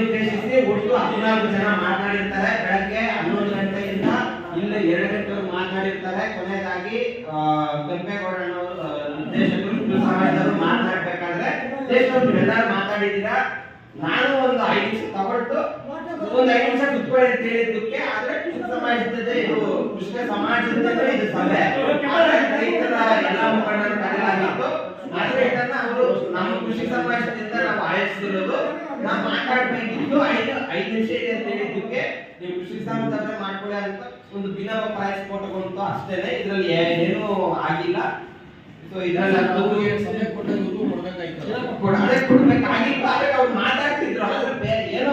ಉದ್ದೇಶಿಸಿ ಒಟ್ಟು 14 ಜನ ಮಾತನಾಡಿರ್ತಾರೆ. ಬೆಳಗ್ಗೆ 11 ಗಂಟೆಯಿಂದ ಇಲ್ಲಿ 2 ಗಂಟೆವರೆಗೂ ಮಾತನಾಡಿರ್ತಾರೆ. ಕೊನೆಯದಾಗಿ ಕೆಂಪೇಗೌಡನವರು ನಿರ್ದೇಶಕರು ಸಮಾಜದವರು ಮಾತನಾಡಬೇಕಾದ್ರೆ ದೇಶದವರು ಎಲ್ಲರೂ ಮಾತಾಡಿದ್ದೀರಾ. ನಾನು ಒಂದು 5 ನಿಮಿಷ ತಗೊಳ್ತು ಒಂದು 5 ನಿಮಿಷ ಕುತ್ಕೊಳ್ಳಿ ಅಂತ ಹೇಳಿದ್ದಕ್ಕೆ ಆದ್ರೆ ಕೃಷಿ ಸಮಾಜದ ಇದು ಕೃಷಿ ಸಮಾಜದ ಇದು ಸಭೆ ರೈತರ ಎಲ್ಲ ಮುಖಂಡರು ಕರೆಯಲಾಗಿತ್ತು. ಆದ್ರೆ ಇದನ್ನ ಅವರು ನಮ್ಮ ಕೃಷಿ ಸಮಾಜದಿಂದ ನಾವು ಆಯೋಜಿಸಿರೋದು. ನಾವು ಮಾತಾಡ್ಬೇಕಿತ್ತು 5 ನಿಮಿಷ ಇದೆ ಅಂತ ಹೇಳಿದ್ದಕ್ಕೆ ನೀವು ಕೃಷಿ ಸಮಾಜದ ಮಾಡ್ಕೊಳ್ಳಿ ಅಂತ ಒಂದು ಭಿನ್ನವ ಪ್ರಾಯಸ್ಫೋಟಗೊಂಡು ಅಷ್ಟೇನೆ. ಇದ್ರಲ್ಲಿ ಏನೂ ಆಗಿಲ್ಲ. ಸೊ ಇದರಲ್ಲಿ ಸಮಯ ಕೊಡ್ಬೇಕಾಗಿತ್ತು. ಆದ್ರೆ ಅವ್ರು ಮಾತಾಡ್ತಿದ್ರು ಆದ್ರೆ ಏನೋ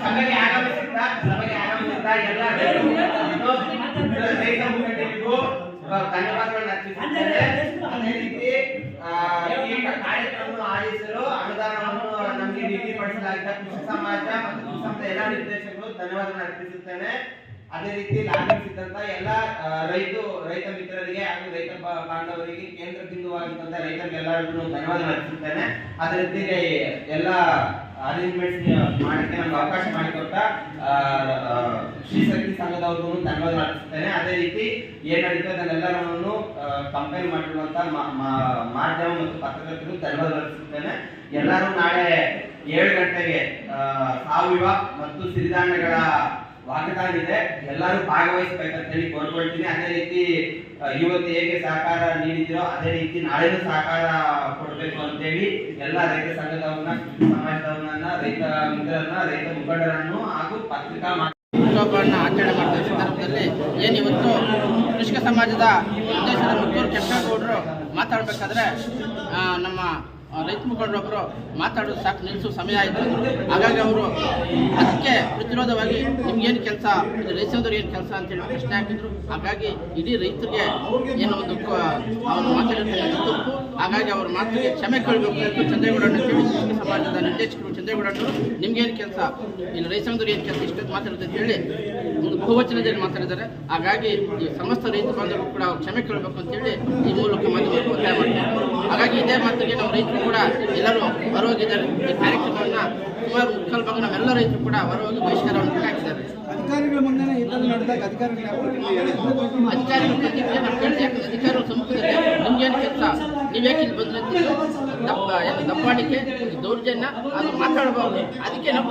ಸಭೆಗೆ ಆಗಮಿಸಿದ್ದ ಎಲ್ಲ ರೈತ ಮುಖಂಡರಿಗೂ ಧನ್ಯವಾದಗಳನ್ನು ಅರ್ಪಿಸುತ್ತೇನೆ. ಅದೇ ರೀತಿ ಈ ಕಾರ್ಯಕ್ರಮವನ್ನು ಆಯೋಜಿಸಲು ಅನುದಾನವನ್ನು ನಮಗೆ ನಿಗದಿಪಡಿಸಲಾಗಿದ್ದ ಕೃಷಿ ಸಮಾಜ ಮತ್ತು ಕೃಷಿ ಸಂಸ್ಥೆ ಎಲ್ಲ ನಿರ್ದೇಶಕರು ಧನ್ಯವಾದಗಳನ್ನು ಅರ್ಪಿಸುತ್ತೇನೆ. ಅದೇ ರೀತಿ ಲಾಭಿಸಿದಂತ ಎಲ್ಲ ರೈತ ಮಿತ್ರರಿಗೆ ಹಾಗೂ ರೈತ ಬಾಂಧವರಿಗೆ ಕೇಂದ್ರ ಬಿಂದುವಾಗಿದ್ದಂತ ರೈತರಿಗೆಲ್ಲರಿಗೂ ಧನ್ಯವಾದ ಅರ್ಪಿಸುತ್ತೇನೆ. ಅದೇ ರೀತಿ ಎಲ್ಲ ಅರೇಂಜ್ಮೆಂಟ್ಸ್ ಮಾಡಕ್ಕೆ ನಮ್ಗೆ ಅವಕಾಶ ಮಾಡಿಕೊಟ್ಟ ಶ್ರೀಶಕ್ತಿ ಸಂಘದವ್ರಿಗೂ ಧನ್ಯವಾದ ಅರ್ಪಿಸುತ್ತೇನೆ. ಅದೇ ರೀತಿ ಏನ್ ನಡೀತದೆ ಅದನ್ನೆಲ್ಲರನ್ನು ಕಂಪೇರ್ ಮಾಡಿರುವಂತ ಮಾಧ್ಯಮ ಮತ್ತು ಪತ್ರಕರ್ತರಿಗೂ ಧನ್ಯವಾದ ಅರ್ಪಿಸುತ್ತೇನೆ. ಎಲ್ಲರೂ ನಾಳೆ 7 ಗಂಟೆಗೆ ಸಾವಯವ ಮತ್ತು ಸಿರಿಧಾನ್ಯಗಳ ವಾಕಥಾನ್ ಇದೆ, ಎಲ್ಲರೂ ಭಾಗವಹಿಸಬೇಕಂತ ಹೇಳಿ ಕೋರ್ಕೊಳ್ತೀನಿ. ಅದೇ ರೀತಿ ಇವತ್ತು ಹೇಗೆ ಸಹಕಾರ ನೀಡಿದಿರೋ ಅದೇ ರೀತಿ ನಾಳೆನೂ ಸಹಕಾರ ಕೊಡಬೇಕು ಅಂತೇಳಿ ಎಲ್ಲ ರೈತ ಸಂಘದವ್ರನ್ನ, ಸಮಾಜದವ್ರನ್ನ, ರೈತ ಮಿತ್ರರನ್ನ, ರೈತ ಮುಖಂಡರನ್ನು ಹಾಗೂ ಪತ್ರಿಕಾ ಹಬ್ಬವನ್ನು ಆಚರಣೆ ಮಾಡಿದ ಸಂದರ್ಭದಲ್ಲಿ ಏನಿವತ್ತು ಕೃಷಿಕ ಸಮಾಜದ ಉದ್ದೇಶದ ಮುತ್ತೂರು ಕೆಂಪೇಗೌಡರು ಮಾತಾಡಬೇಕಾದ್ರೆ ನಮ್ಮ ರೈತ ಮುಖಂಡರೊಬ್ಬರು ಮಾತಾಡೋದು ಸಾಕು ನಿಲ್ಲಿಸುವ ಸಮಯ ಆಯಿತು. ಹಾಗಾಗಿ ಅವರು ಅದಕ್ಕೆ ಪ್ರತಿರೋಧವಾಗಿ ನಿಮ್ಗೇನು ಕೆಲಸ, ರೈತರದವ್ರು ಏನು ಕೆಲಸ ಅಂತೇಳಿ ಪ್ರಶ್ನೆ ಹಾಕಿದ್ರು. ಹಾಗಾಗಿ ಇಡೀ ರೈತರಿಗೆ ಏನೋ ಒಂದು ಅವರು ಮಾತಾಡಿರ್ತಕ್ಕಂಥ ತಪ್ಪು. ಹಾಗಾಗಿ ಅವ್ರ ಮಾತಿಗೆ ಕ್ಷಮೆ ಕೇಳಬೇಕು ಅಂತ ಚಂದ್ರೇಗೌಡರನ್ನ ಕೇಳಿ ಕೃಷಿಕ ಸಮಾಜದ ನಿರ್ದೇಶಕರು ಚಂದ್ರೇಗೌಡರು ನಿಮ್ಗೇನು ಕೆಲಸ, ಇಲ್ಲಿ ರೈತರದವ್ರು ಏನು ಕೆಲಸ ಇಷ್ಟೊತ್ತು ಮಾತಾಡುತ್ತೆ ಅಂತ ಹೇಳಿ ಒಂದು ಬಹುವಚನದಲ್ಲಿ ಮಾತಾಡಿದ್ದಾರೆ. ಹಾಗಾಗಿ ಈ ಸಮಸ್ತ ರೈತ ಬಾಂಧವರು ಕೂಡ ಅವ್ರು ಕ್ಷಮೆ ಕೇಳಬೇಕು ಅಂತೇಳಿ ಈ ಮೂಲಕ ಮಾಧ್ಯಮಕ್ಕೆ ಒತ್ತಾಯ ಮಾಡ್ತಾರೆ. ಹಾಗಾಗಿ ಇದೇ ಮಾತಿಗೆ ನಮ್ಮ ರೈತರು ಕೂಡ ಎಲ್ಲರೂ ಹೊರಹೋಗಿದ್ದಾರೆ. ಈ ಕಾರ್ಯಕ್ರಮವನ್ನು ಸುಮಾರು ಮುಕ್ಕಾಲು ಭಾಗ ನಾವೆಲ್ಲ ರೈತರು ಕೂಡ ಹೊರಹೋಗಿ ಬಹಿಷ್ಕಾರವನ್ನು ಹಾಕಿದ್ದಾರೆ. ಅಧಿಕಾರಿಗಳ ಮುಂದೆ ನಡೆದಾಗ ಅಧಿಕಾರಿಗಳು ಪ್ರತಿಕ್ರಿಯೆ ನಾವು ಕೇಳ್ತೀವಿ. ಯಾಕಂದ್ರೆ ಅಧಿಕಾರಿಗಳ ಸಮ್ಮುಖದಲ್ಲಿ ನಿಮ್ಗೇನು ಕೆಲಸ, ನೀವ್ಯಾಕೆ ಇಲ್ಲಿ ಬಂದ್ರೆ ದಬ್ಬಾಳಿಕೆ, ದೌರ್ಜನ್ಯ ಅದು ಮಾತಾಡಬಹುದು. ಅದಕ್ಕೆ ನಾವು